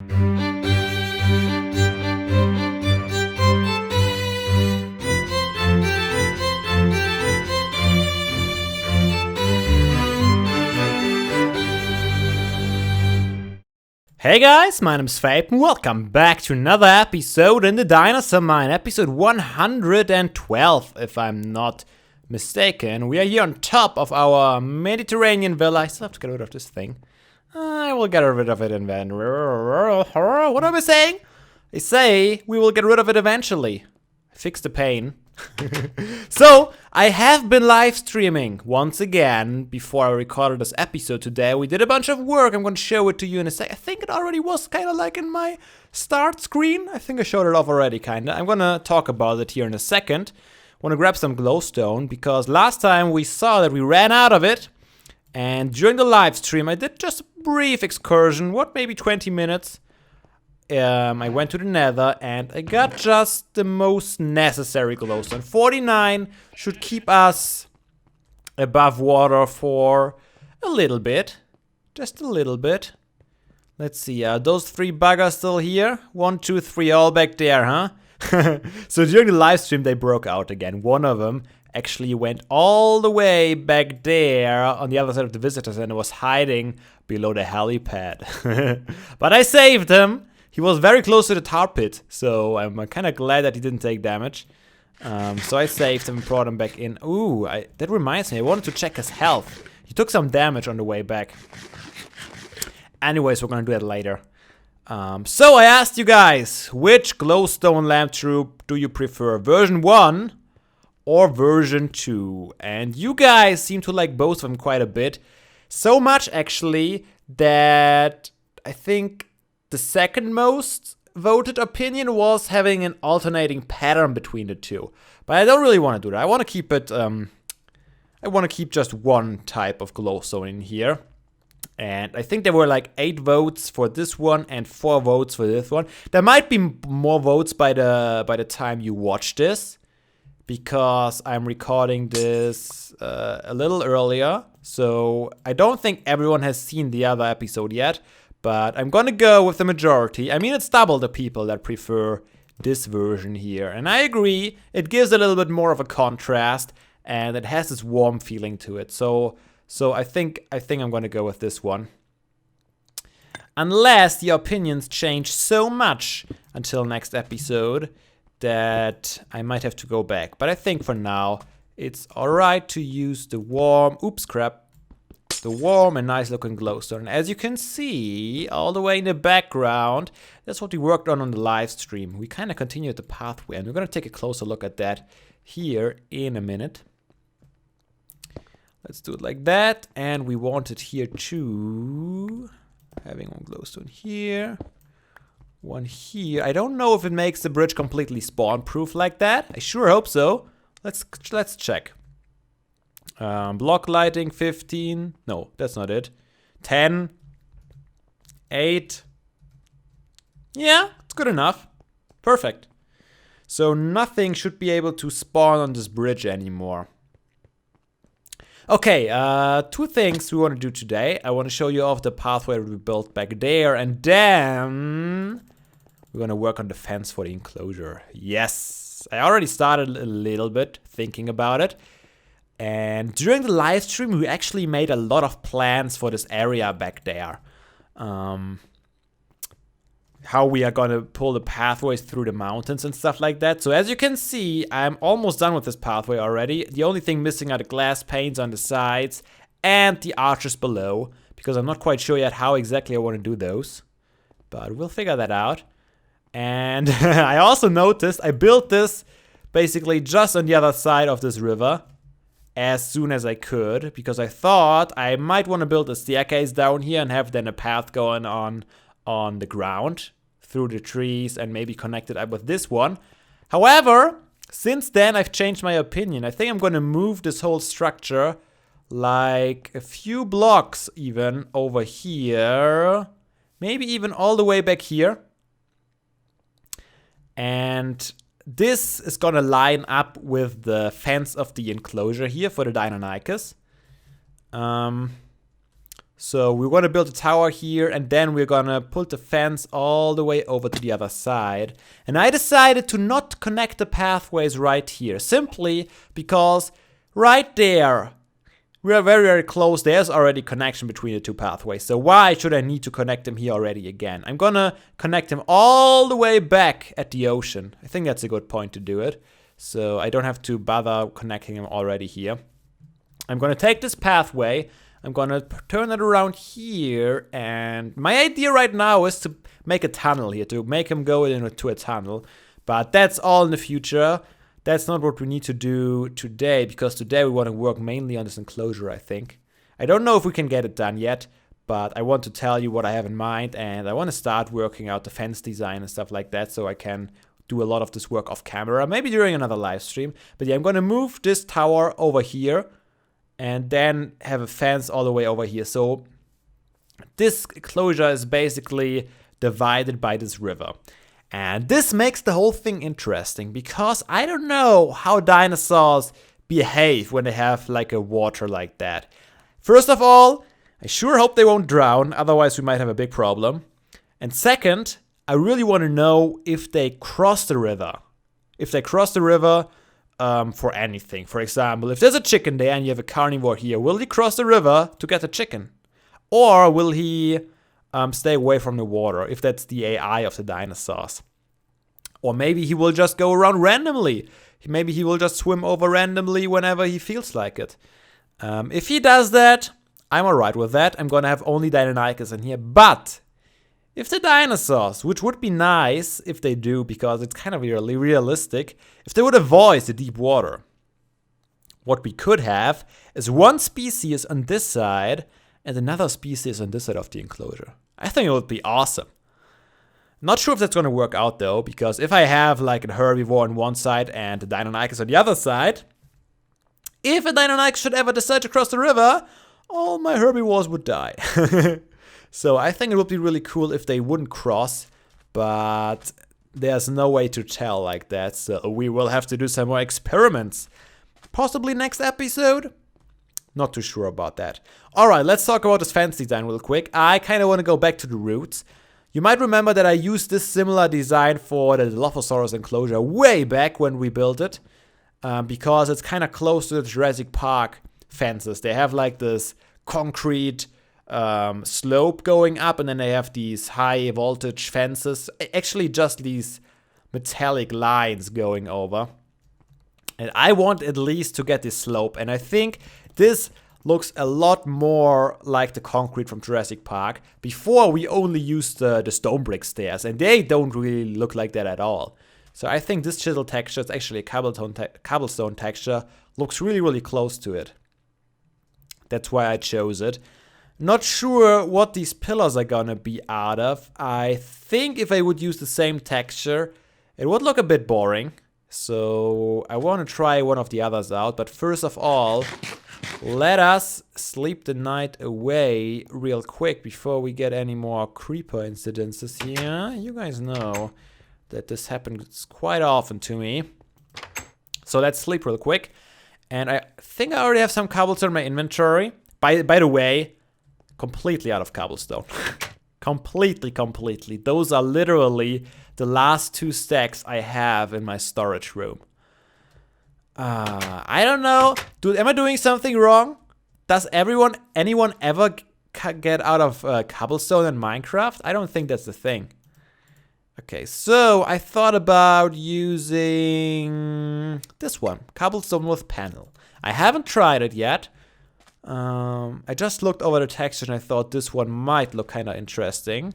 Hey guys, my name's Fabe and welcome back to another episode in the Dinosaur Mine, episode 112 if I'm not mistaken. We are here on top of our Mediterranean villa. I still have to get rid of this thing. I will get rid of it in then. What am I saying? I say we will get rid of it eventually. Fix the pain. So, I have been live streaming once again before I recorded this episode today. We did a bunch of work. I'm going to show it to you in a sec. I think it already was kind of like in my start screen. I think I showed it off already, kind of. I'm going to talk about it here in a second. I want to grab some glowstone because last time we saw that we ran out of it. And during the live stream, I did just a brief excursion, maybe 20 minutes. I went to the nether and I got just the most necessary glowstone. 49 should keep us above water for a little bit. Just a little bit. Let's see, those three buggers still here? 1, 2, 3, all back there, huh? So during the live stream they broke out again. One of them actually went all the way back there on the other side of the visitor center, was hiding below the helipad. But I saved him. He was very close to the tar pit, so I'm kind of glad that he didn't take damage. So I saved him and brought him back in. Ooh, that reminds me, I wanted to check his health. He took some damage on the way back. Anyways, we're gonna do that later. So I asked you guys, which glowstone lamp troop do you prefer? Version 1 or version 2? And you guys seem to like both of them quite a bit. So much, actually, that I think the second most voted opinion was having an alternating pattern between the two. But I don't really want to do that. I want to keep it, I want to keep just one type of glowstone in here. And I think there were like 8 votes for this one and 4 votes for this one. There might be more votes by the time you watch this, because I'm recording this a little earlier. So I don't think everyone has seen the other episode yet. But I'm gonna go with the majority. I mean, it's double the people that prefer this version here. And I agree, it gives a little bit more of a contrast, and it has this warm feeling to it. So I think I'm gonna go with this one. Unless the opinions change so much until next episode that I might have to go back. But I think for now, it's alright to use the warm, the warm and nice looking glowstone. As you can see, all the way in the background, that's what we worked on the live stream. We kind of continued the pathway, and we're going to take a closer look at that here in a minute. Let's do it like that, and we want it here too. Having one glowstone here, one here. I don't know if it makes the bridge completely spawn-proof like that. I sure hope so. Let's check. Block lighting 15. No, that's not it. 10. 8. Yeah, it's good enough. Perfect. So nothing should be able to spawn on this bridge anymore. Okay, 2 things we want to do today. I want to show you off the pathway we built back there, and then we're going to work on the fence for the enclosure. Yes, I already started a little bit thinking about it. And during the live stream, we actually made a lot of plans for this area back there. How we are going to pull the pathways through the mountains and stuff like that. So as you can see, I'm almost done with this pathway already. The only thing missing are the glass panes on the sides and the arches below, because I'm not quite sure yet how exactly I want to do those. But we'll figure that out. And I also noticed I built this basically just on the other side of this river as soon as I could, because I thought I might want to build a staircase down here and have then a path going on the ground through the trees and maybe connect it up with this one. However, since then I've changed my opinion. I think I'm going to move this whole structure like a few blocks even over here, maybe even all the way back here. And this is gonna line up with the fence of the enclosure here for the Deinonychus. So we're gonna build a tower here, and then we're gonna put the fence all the way over to the other side. And I decided to not connect the pathways right here, simply because right there, we are very, very close. There's already connection between the two pathways. So why should I need to connect them here already again? I'm gonna connect them all the way back at the ocean. I think that's a good point to do it. So I don't have to bother connecting them already here. I'm gonna take this pathway. I'm gonna turn it around here. And my idea right now is to make a tunnel here, to make him go into a tunnel. But that's all in the future. That's not what we need to do today, because today we want to work mainly on this enclosure, I think. I don't know if we can get it done yet, but I want to tell you what I have in mind, and I want to start working out the fence design and stuff like that, so I can do a lot of this work off camera, maybe during another live stream. But yeah, I'm going to move this tower over here, and then have a fence all the way over here. So this enclosure is basically divided by this river. And this makes the whole thing interesting, because I don't know how dinosaurs behave when they have like a water like that. First of all, I sure hope they won't drown, otherwise we might have a big problem. And second, I really want to know if they cross the river. If they cross the river for anything. For example, if there's a chicken there and you have a carnivore here, will he cross the river to get the chicken? Or will he stay away from the water, if that's the AI of the dinosaurs? Or maybe he will just go around randomly. Maybe he will just swim over randomly whenever he feels like it. If he does that, I'm alright with that. I'm gonna have only Deinonychus in here. But if the dinosaurs, which would be nice if they do, because it's kind of really realistic, if they would avoid the deep water, what we could have is one species on this side and another species on this side of the enclosure. I think it would be awesome. Not sure if that's gonna work out though, because if I have like a herbivore on one side and a Deinonychus on the other side, if a Deinonychus should ever decide to cross the river, all my herbivores would die. So I think it would be really cool if they wouldn't cross, but there's no way to tell like that, so we will have to do some more experiments. Possibly next episode? Not too sure about that. Alright, let's talk about this fence design real quick. I kind of want to go back to the roots. You might remember that I used this similar design for the Dilophosaurus enclosure way back when we built it. Because it's kind of close to the Jurassic Park fences. They have like this concrete slope going up, and then they have these high voltage fences. Actually just these metallic lines going over. And I want at least to get this slope, and I think this looks a lot more like the concrete from Jurassic Park. Before we only used the stone brick stairs, and they don't really look like that at all. So I think this chisel texture, it's actually a cobblestone texture, looks really, really close to it. That's why I chose it. Not sure what these pillars are gonna be out of. I think if I would use the same texture, it would look a bit boring. So I want to try one of the others out. But first of all, let us sleep the night away real quick before we get any more creeper incidences here. You guys know that this happens quite often to me. So let's sleep real quick. And I think I already have some cobblestone in my inventory. By the way, completely out of cobblestone. Completely. Those are literally the last 2 stacks I have in my storage room. I don't know. Am I doing something wrong? Does anyone ever get out of cobblestone in Minecraft? I don't think that's the thing. Okay, so I thought about using this one, cobblestone with panel. I haven't tried it yet. I just looked over the texture and I thought this one might look kind of interesting.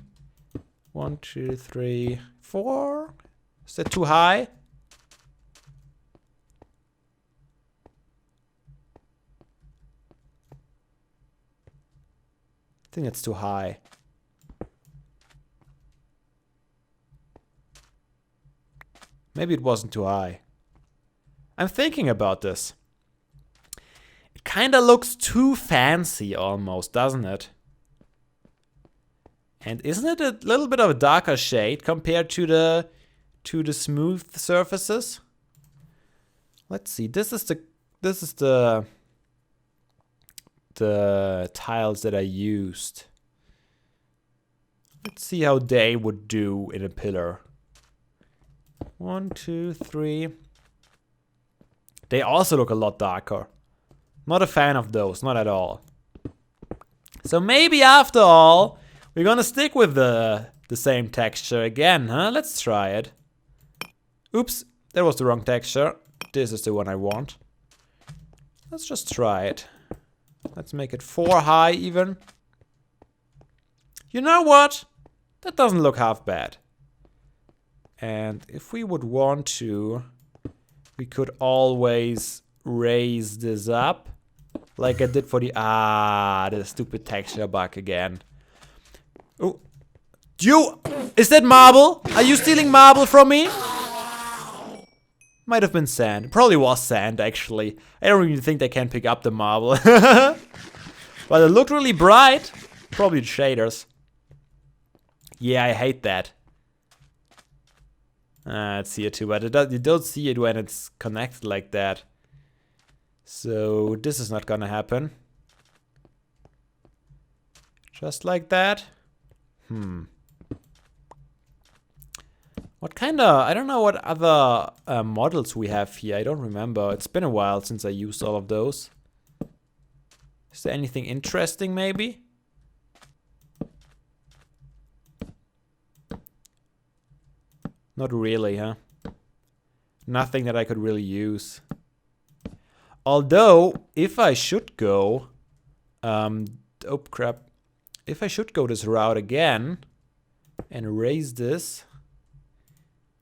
1, 2, 3, 4. Is that too high? I think it's too high. Maybe it wasn't too high. I'm thinking about this. It kinda looks too fancy almost, doesn't it? And isn't it a little bit of a darker shade compared to the smooth surfaces? Let's see. This is the the tiles that I used. Let's see how they would do in a pillar. 1, 2, 3. They also look a lot darker. Not a fan of those, not at all. So maybe after all, we're gonna stick with the same texture again, huh? Let's try it. Oops, that was the wrong texture. This is the one I want. Let's just try it. Let's make it 4 high even. You know what? That doesn't look half bad. And if we would want to, we could always raise this up. Like I did for the stupid texture bug again. Oh. Is that marble? Are you stealing marble from me? Might have been sand. Probably was sand, actually. I don't even think they can pick up the marble. But it looked really bright. Probably the shaders. Yeah, I hate that. It's here too, but you don't see it when it's connected like that. So this is not gonna happen. Just like that. What kind of... I don't know what other models we have here. I don't remember. It's been a while since I used all of those. Is there anything interesting maybe? Not really, huh? Nothing that I could really use. Although, if I should go... oh crap. If I should go this route again and raise this,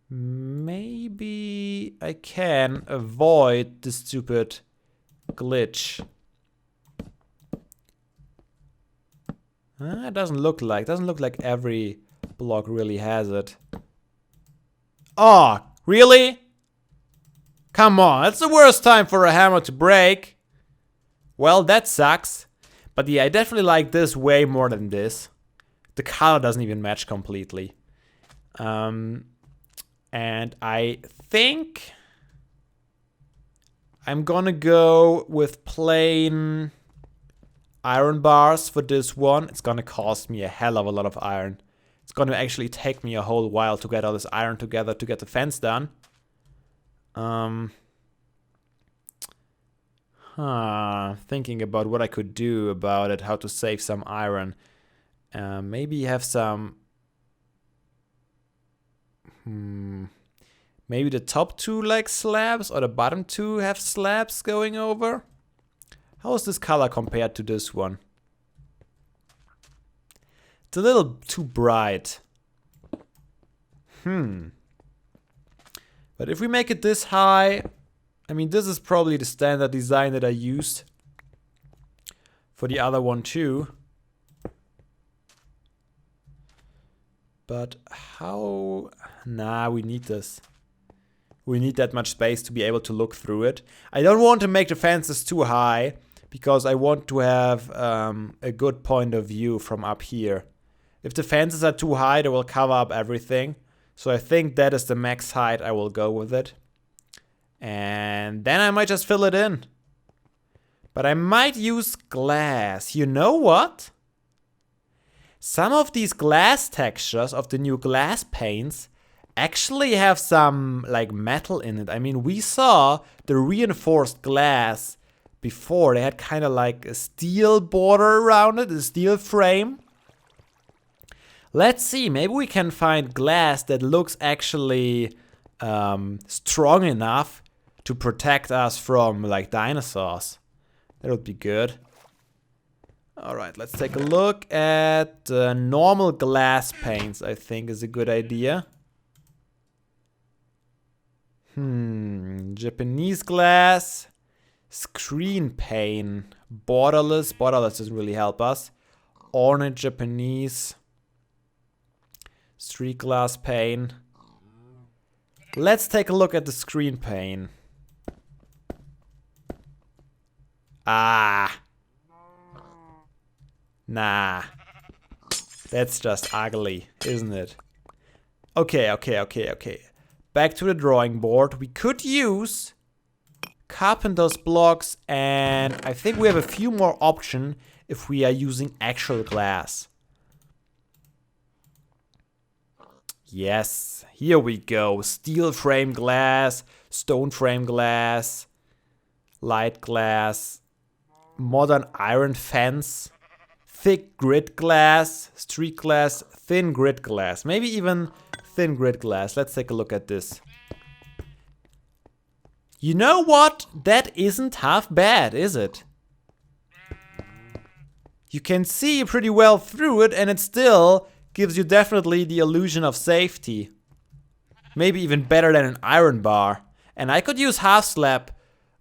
maybe I can avoid the stupid glitch. It doesn't look like every block really has it. Oh, really? Come on, it's the worst time for a hammer to break. Well, that sucks. But yeah, I definitely like this way more than this. The color doesn't even match completely. And I think I'm gonna go with plain iron bars for this one. It's gonna cost me a hell of a lot of iron. It's gonna actually take me a whole while to get all this iron together to get the fence done. Thinking about what I could do about it, how to save some iron. Maybe have some... Maybe the top 2 like slabs or the bottom 2 have slabs going over? How is this color compared to this one? It's a little too bright. But if we make it this high, I mean, this is probably the standard design that I used for the other one too. But how... Nah, we need this. We need that much space to be able to look through it. I don't want to make the fences too high, because I want to have a good point of view from up here. If the fences are too high, they will cover up everything. So I think that is the max height. I will go with it. And then I might just fill it in. But I might use glass. You know what? Some of these glass textures of the new glass paints actually have some like metal in it. I mean, we saw the reinforced glass before. They had kind of like a steel border around it, a steel frame. Let's see, maybe we can find glass that looks actually strong enough to protect us from like dinosaurs. That would be good. Alright, let's take a look at normal glass paints, I think is a good idea. Japanese glass, screen paint, borderless. Borderless doesn't really help us. Ornate Japanese, street glass paint. Let's take a look at the screen paint. Ah. Nah. That's just ugly, isn't it? Okay. Back to the drawing board. We could use carpenter's blocks, and I think we have a few more options if we are using actual glass. Yes, here we go. Steel frame glass, stone frame glass, light glass, modern iron fence, thick grid glass, street glass, thin grid glass. Maybe even thin grid glass. Let's take a look at this. You know what? That isn't half bad, is it? You can see pretty well through it, and it still gives you definitely the illusion of safety. Maybe even better than an iron bar. And I could use half slab,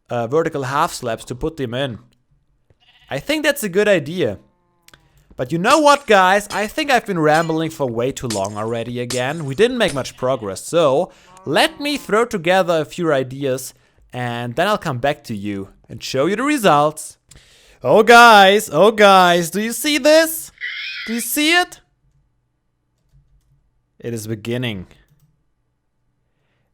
vertical half slabs to put them in. I think that's a good idea. But you know what, guys? I think I've been rambling for way too long already again. We didn't make much progress, so let me throw together a few ideas and then I'll come back to you and show you the results. Oh guys, do you see this? Do you see it? It is beginning.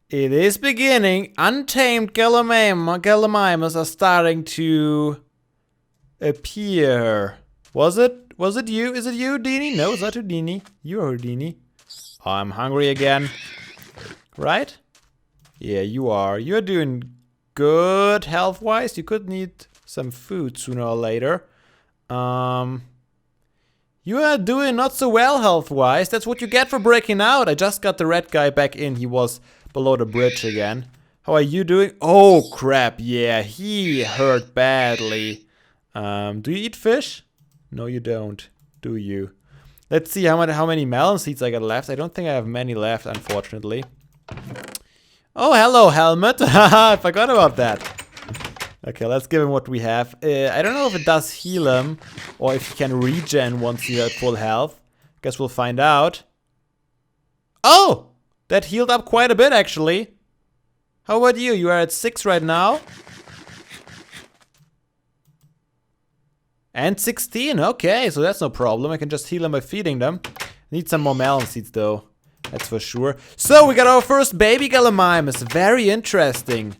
It is beginning. Untamed Gallimimus are starting to appear. Was it you? Is it you, Dini? No, it's not you, Dini. You are Dini. Oh, I'm hungry again. Right? Yeah, you are. You're doing good health-wise. You could need some food sooner or later. You are doing not so well health-wise. That's what you get for breaking out. I just got the red guy back in. He was below the bridge again. How are you doing? Oh, crap. Yeah, he hurt badly. Do you eat fish? No, you don't. Do you? Let's see how many melon seeds I got left. I don't think I have many left, unfortunately. Oh, hello, helmet. Haha, I forgot about that. Okay, let's give him what we have. I don't know if it does heal him or if he can regen once you're at full health. Guess we'll find out. Oh! That healed up quite a bit, actually. How about you? You are at 6 right now. And 16, okay, so that's no problem. I can just heal them by feeding them. Need some more melon seeds, though. That's for sure. So, we got our first baby Gallimimus. Very interesting.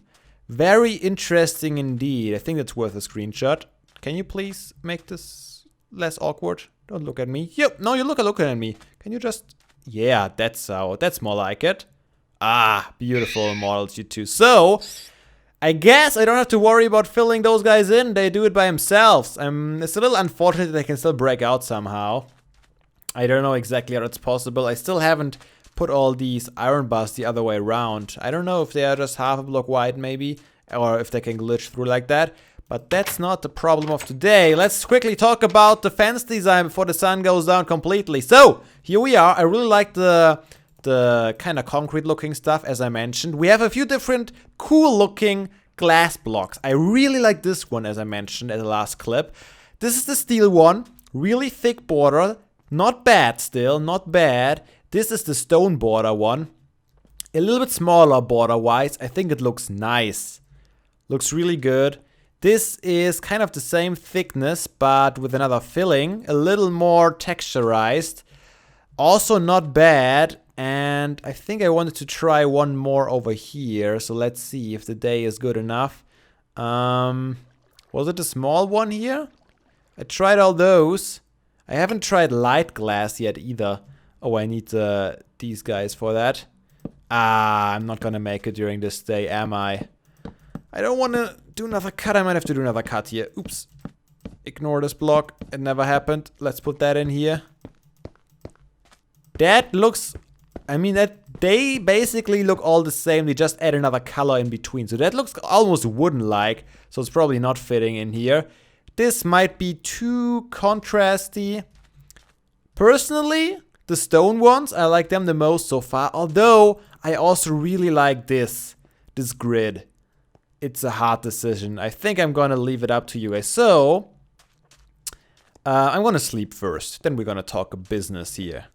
Very interesting indeed. I think that's worth a screenshot. Can you please make this less awkward? Don't look at me. Yep, no, you're looking at me. Can you just... Yeah, that's more like it. Ah, beautiful models, you two. So, I guess I don't have to worry about filling those guys in. They do it by themselves. It's a little unfortunate that they can still break out somehow. I don't know exactly how that's possible. I still haven't put all these iron bars the other way around. I don't know if they are just half a block wide maybe, or if they can glitch through like that. But that's not the problem of today. Let's quickly talk about the fence design before the sun goes down completely. So, here we are. I really like the kind of concrete looking stuff, as I mentioned. We have a few different cool looking glass blocks. I really like this one, as I mentioned in the last clip. This is the steel one. Really thick border. Not bad still, not bad. This is the stone border one. A little bit smaller border wise. I think it looks nice. Looks really good. This is kind of the same thickness, but with another filling. A little more texturized. Also not bad. And I think I wanted to try one more over here. So let's see if the day is good enough. Was it a small one here? I tried all those. I haven't tried light glass yet either. Oh, I need these guys for that. Ah, I'm not gonna make it during this day, am I? I don't want to do another cut. I might have to do another cut here. Oops. Ignore this block. It never happened. Let's put that in here. That looks... I mean, they basically look all the same. They just add another color in between. So that looks almost wooden-like. So it's probably not fitting in here. This might be too contrasty. Personally, the stone ones, I like them the most so far. Although, I also really like this grid. It's a hard decision. I think I'm gonna leave it up to you guys. So, I'm gonna sleep first. Then we're gonna talk business here.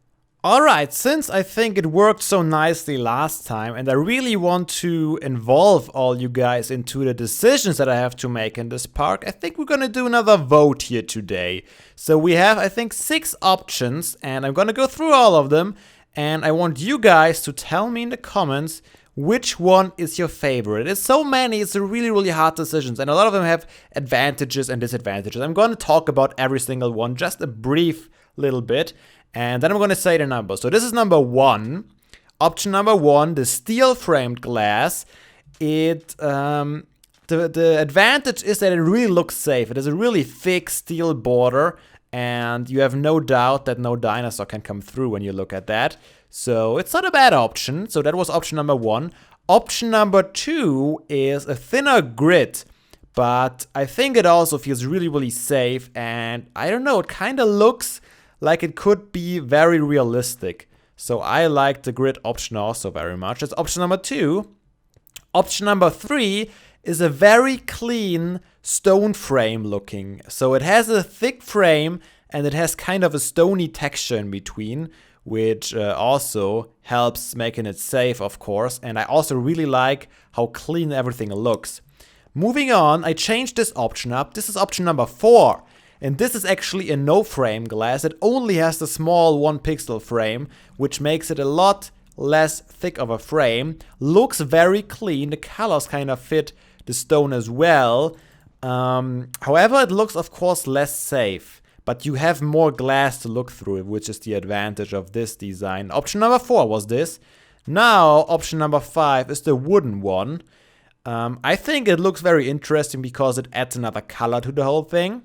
Alright, since I think it worked so nicely last time and I really want to involve all you guys into the decisions that I have to make in this park, I think we're gonna do another vote here today. So we have, I think, 6 options and I'm gonna go through all of them and I want you guys to tell me in the comments which one is your favorite? There's so many, it's a really hard decisions, and a lot of them have advantages and disadvantages. I'm going to talk about every single one, just a brief little bit, and then I'm going to say the number. So this is number 1. Option number 1, the steel framed glass. The advantage is that it really looks safe. It has a really thick steel border, and you have no doubt that no dinosaur can come through when you look at that. So it's not a bad option. So that was option number 1. Option number 2 is a thinner grid, but I think it also feels really safe, and I don't know, it kind of looks like it could be very realistic. So I like the grid option also very much. That's option number 2. Option number 3 is a very clean stone frame looking. So it has a thick frame and it has kind of a stony texture in between, which also helps making it safe, of course. And I also really like how clean everything looks. Moving on, I changed this option up. This is option number 4. And this is actually a no frame glass. It only has the small 1 pixel frame, which makes it a lot less thick of a frame. Looks very clean. The colors kind of fit the stone as well. However, it looks, of course, less safe. But you have more glass to look through, which is the advantage of this design. Option number 4 was this. Now, option number 5 is the wooden one. I think it looks very interesting because it adds another color to the whole thing.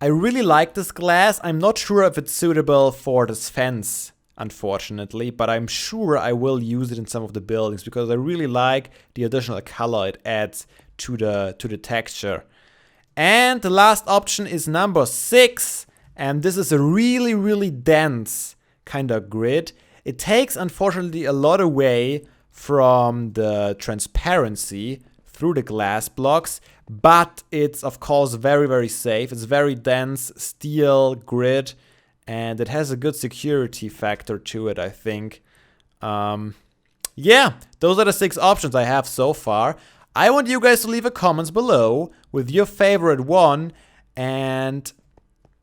I really like this glass. I'm not sure if it's suitable for this fence, unfortunately, but I'm sure I will use it in some of the buildings because I really like the additional color it adds to the texture. And the last option is number 6, and this is a really dense kind of grid. It takes, unfortunately, a lot away from the transparency through the glass blocks, but it's of course very safe. It's very dense steel grid, and it has a good security factor to it, I think. Yeah, those are the 6 options I have so far. I want you guys to leave a comments below with your favorite one, and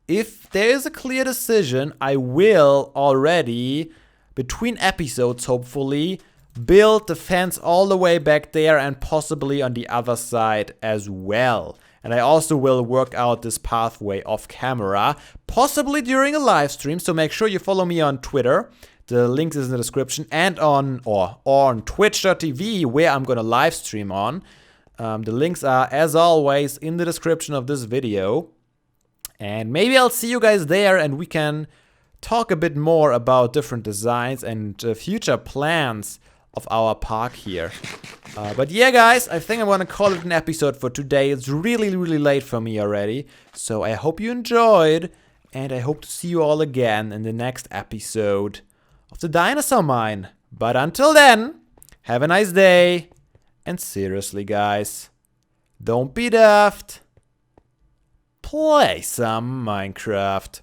if there is a clear decision, I will already, between episodes hopefully, build the fence all the way back there and possibly on the other side as well. And I also will work out this pathway off camera, possibly during a live stream, so make sure you follow me on Twitter. The link is in the description, and on twitch.tv, where I'm gonna live stream on. The links are, as always, in the description of this video. And maybe I'll see you guys there and we can talk a bit more about different designs and future plans of our park here. But yeah, guys, I think I'm gonna call it an episode for today. It's really late for me already. So I hope you enjoyed, and I hope to see you all again in the next episode of the Dinosaur Mine. But until then, have a nice day, and seriously, guys, don't be daft. Play some Minecraft.